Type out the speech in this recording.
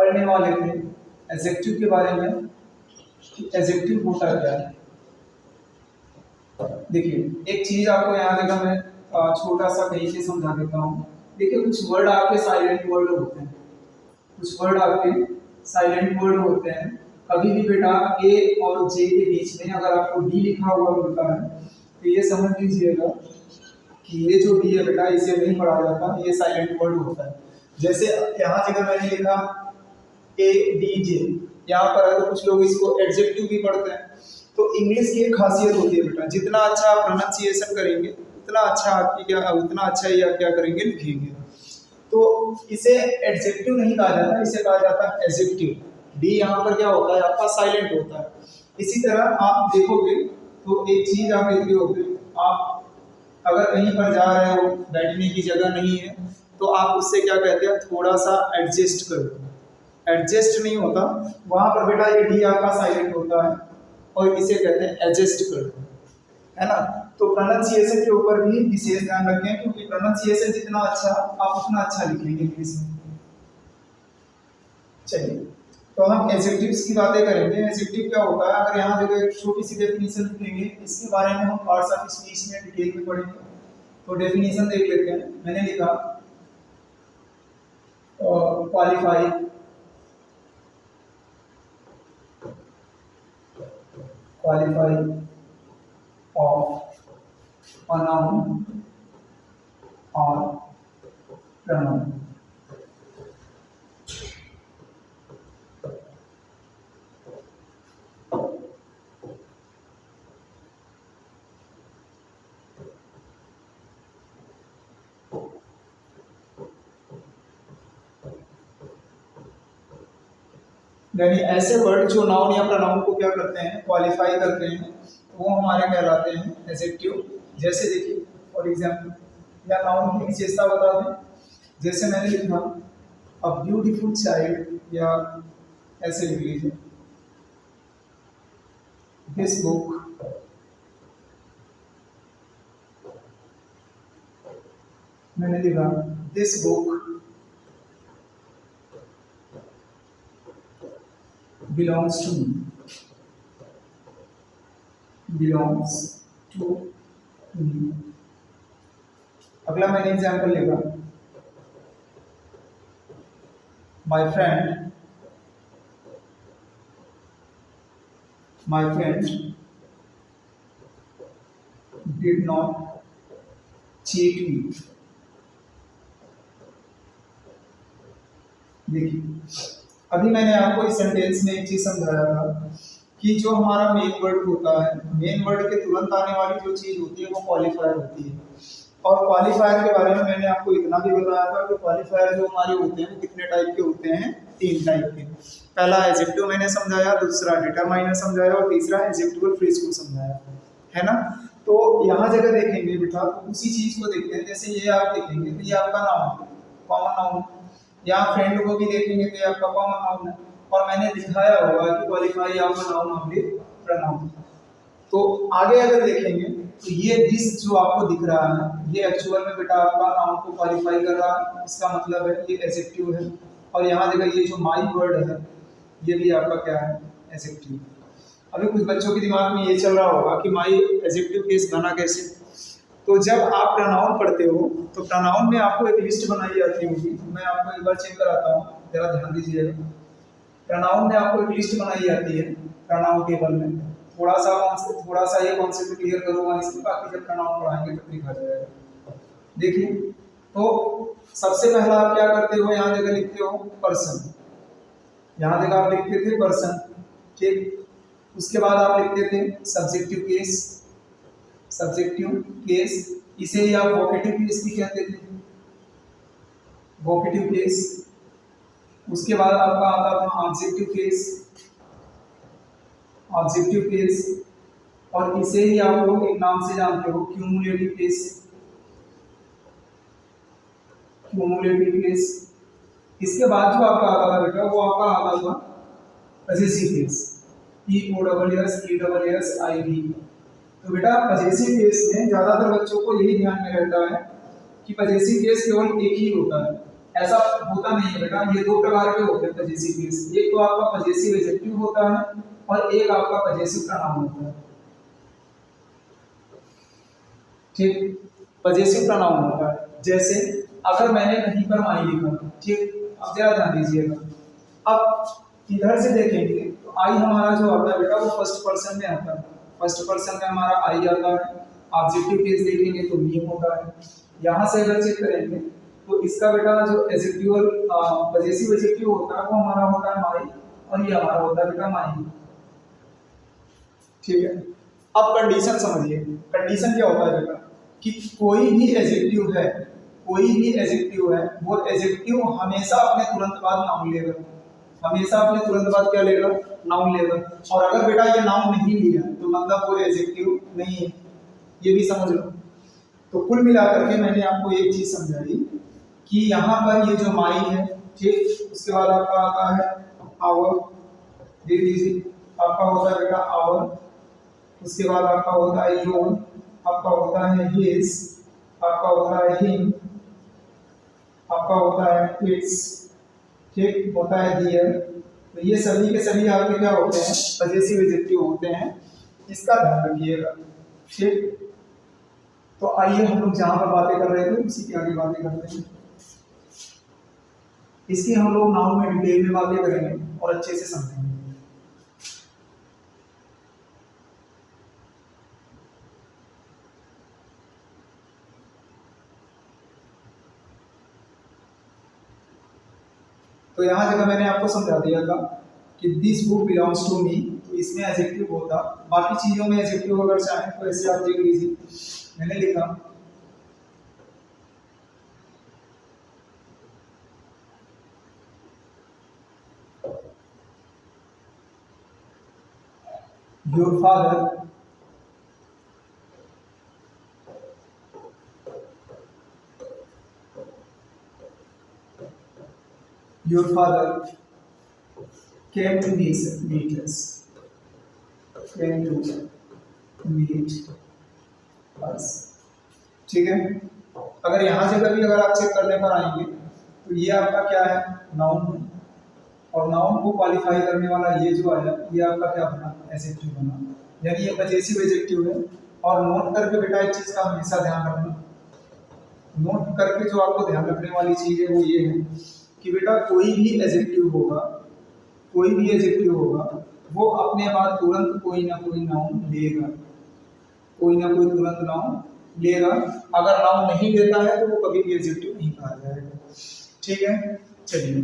पढ़ने वाले थे एडजेक्टिव के बारे में कि एडजेक्टिव होता क्या है। देखिए एक चीज आपको यहाँ देखा मैं छोटा सा कहीं से समझा देता हूँ। देखिए कुछ वर्ड आपके साइलेंट वर्ड होते हैं, कुछ वर्ड आपके साइलेंट वर्ड होते हैं। कभी भी बेटा ए और जे के बीच में अगर आपको डी लिखा हुआ मिलता है तो ये समझ लीजिएगा कि ये जो डी है बेटा इसे नहीं पढ़ा जाता, ये साइलेंट वर्ड होता है। जैसे यहाँ जगह मैंने लिखा ए डी जे, यहाँ पर अगर कुछ लोग इसको एडजेक्टिव भी पढ़ते हैं। तो इंग्लिश की एक खासियत होती है बेटा, जितना अच्छा आप प्रोनाउंसिएशन करेंगे उतना अच्छा आपकी क्या उतना अच्छा ही आप क्या करेंगे लिखेंगे। तो इसे एडजेक्टिव नहीं कहा जाता, इसे कहा जाता है एडजेक्टिव। डी यहाँ पर क्या होता है आपका साइलेंट होता है। इसी तरह आप देखोगे तो एक चीज आप देखते होगे, आप अगर कहीं पर जा रहे हो बैठने की जगह नहीं है तो आप उससे क्या कहते हैं थोड़ा सा एडजस्ट करो। एडजस्ट नहीं होता वहां पर बेटा ये डी आपका साइलेंट होता है और इसे कहते हैं एडजस्ट करो, है ना। तो प्रोनाउंसिएशन के ऊपर भी विशेष ध्यान रखें क्योंकि प्रोनाउंसिएशन जितना अच्छा आप उतना अच्छा लिखेंगे इंग्लिश में। चलिए तो हम एडजेक्टिव्स की बातें करेंगे। एडजेक्टिव क्या होता है, अगर यहाँ देखो एक छोटी सी डेफिनेशन लिखेंगे, इसके बारे में हम पार्ट्स ऑफ स्पीच में डिटेल में पढ़ेंगे। तो डेफिनेशन देख लेते हैं। मैंने लिखा qualify of a noun or pronoun। यानी ऐसे वर्ड जो नाउन या प्रोनाउन को क्या करते हैं क्वालिफाई करते हैं, वो हमारे कहलाते हैं एडजेक्टिव। जैसे देखिए फॉर एग्जांपल या नाउन की विशेषता बता दें। जैसे मैंने लिखा अ ब्यूटीफुल चाइल्ड, या ऐसे लिख लीजिए दिस बुक मैंने लिखा this book belongs to me, belongs to me। अगला मैंने एग्जाम्पल लिखा my friend did not cheat me। देखिए अभी मैंने आपको इस सेंटेंस में एक चीज समझाया था कि जो हमारा मेन वर्ड होता है, मेन वर्ड के तुरंत आने वाली जो चीज होती है वो क्वालिफायर होती है। और क्वालिफायर के बारे में मैंने आपको इतना भी बताया था कि क्वालिफायर जो हमारे होते हैं वो कितने टाइप के होते हैं, 3 टाइप के। पहला एडजेक्टिव मैंने समझाया, दूसरा डिटरमाइनर समझाया और तीसरा एडजेक्टिवल फ्रेज को समझाया, है ना। तो यहाँ जगह देखेंगे बेटा उसी चीज को देखते हैं। जैसे ये आप देखेंगे तो ये आपका नाउन है, कॉमन नाउन। यहाँ फ्रेंड को भी देखेंगे तो ये आपका कॉमन नाउन है। और मैंने दिखाया होगा कि क्वालिफाई आपका नाउन ऑब्लिक प्रोनाउन। तो आगे अगर देखेंगे तो ये दिस जो आपको दिख रहा है ये एक्चुअल में बेटा आपका नाउन को क्वालिफाई कर रहा है, इसका मतलब है ये एडजेक्टिव है। और यहाँ देखा ये जो माई वर्ड है ये भी आपका क्या है एडजेक्टिव। अभी कुछ बच्चों के दिमाग में ये चल रहा होगा कि माई एडजेक्टिव केस बना कैसे। तो जब आप प्रोनाउन पढ़ते हो तो प्रोनाउन में आपको एक लिस्ट बनाई जाती होगी। मैं आपको एक बार चेक कराता हूँ, जरा ध्यान दीजिएगा। प्रोनाउन में आपको एक लिस्ट बनाई जाती है प्रोनाउन टेबल में। थोड़ा सा ये कॉन्सेप्ट क्लियर करूँगा इसमें, बाकी जब प्रोनाउन पढ़ाएंगे तो दिखा जाएगा। देखिए तो सबसे पहला आप क्या करते हो, यहाँ जगह लिखते हो पर्सन। यहाँ जगह आप लिखते थे पर्सन, ठीक। उसके बाद आप लिखते थे सब्जेक्टिव केस, इसे ही आप वोकेटिव केस भी कहते थे, वोकेटिव केस। उसके बाद आपका आता था ऑब्जेक्टिव केस, और इसे ही आप लोग एक नाम से जानते हो क्यूमुलेटिव केस। इसके बाद जो आपका आता था बेटा वो आपका आता था पजेसिव केस, POSSESSIV। तो बेटा पजेसिव केस में ज्यादातर बच्चों को यही ध्यान में रहता है कि पजेसिव केस केवल एक ही होता है, ऐसा होता नहीं है बेटा, ये दो प्रकार के होते हैं पजेसिव केस। एक तो आपका पजेसिव एडजेक्टिव होता है और एक आपका पजेसिव प्रोनाउन होता है। ठीक, पजेसिव प्रोनाउन होता है। जैसे अगर मैंने कहीं पर माई लिखा, ठीक, अब जरा ध्यान दीजिएगा। अब इधर से देखेंगे तो आई हमारा जो आता है बेटा वो फर्स्ट पर्सन में आता है। फर्स्ट पर्सन में हमारा आई आता है। ऑब्जेक्टिव केस देखेंगे तो मी होता है। यहाँ से अगर चेक करेंगे तो इसका बेटा जो एडजेक्टिव पजेसिव एडजेक्टिव होता है वो हमारा होता है माई, और ये हमारा होता है बेटा माई। ठीक है, अब कंडीशन समझिए। कंडीशन क्या होता है बेटा कि कोई भी एडजेक्टिव है, कोई भी एडजेक्टिव है, वो एडजेक्टिव हमेशा अपने तुरंत बाद नाउन लेगा। हमेशा अपने तुरंत बाद क्या लेगा? नाउन लेगा। और अगर बेटा ये नाउन नहीं लिया तो मतलब वो एडजेक्टिव नहीं है, ये भी समझ लो। तो कुल मिलाकर के मैंने आपको एक चीज समझाई कि यहाँ पर ये जो माई है, ठीक, उसके बाद आपका आता है आवर, देख लीजिए, आपका होता है बेटा आवर। उसके बाद आपका होता है योर, आपका होता है हिज, आपका होता है हिम, आपका होता है इट्स, ठीक, होता है दियर। तो ये सभी के सभी आपके क्या होते हैं? पजेसिव एडजेक्टिव होते हैं, इसका ध्यान रखिएगा। ठीक, तो आइए हम लोग जहां पर बातें कर रहे थे उसी की आगे बातें करते हैं। इसकी हम लोग नाउन में डिटेल में बातें करेंगे और अच्छे से समझेंगे। तो यहाँ जगह मैंने आपको समझा दिया था कि this book belongs to me, तो इसमें एडजेक्टिव होता। बाकी चीजों में एडजेक्टिव अगर चाहें तो ऐसे आप देख लीजिए, मैंने लिखा your father came to meet us, came to meet us। ठीक है, अगर यहाँ से कभी अगर आप चेक करने पर आएंगे तो ये आपका क्या है? नाउन है, और नाउन को क्वालिफाई करने वाला ये जो आया ये आपका क्या बना? एडजेक्टिव बना, यानी ये पजेसिव एडजेक्टिव है। और नोट करके बेटा एक चीज का हमेशा ध्यान रखना, नोट करके जो आपको ध्यान रखने वाली चीज है वो ये है कि बेटा कोई भी एडजेक्टिव होगा, कोई भी एडजेक्टिव होगा, वो अपने बाद तुरंत कोई ना कोई नाउन लेगा, कोई ना कोई तुरंत नाउन लेगा। अगर नाउन नहीं लेता है तो वो कभी भी एडजेक्टिव नहीं कहा जाएगा। ठीक है, चलिए।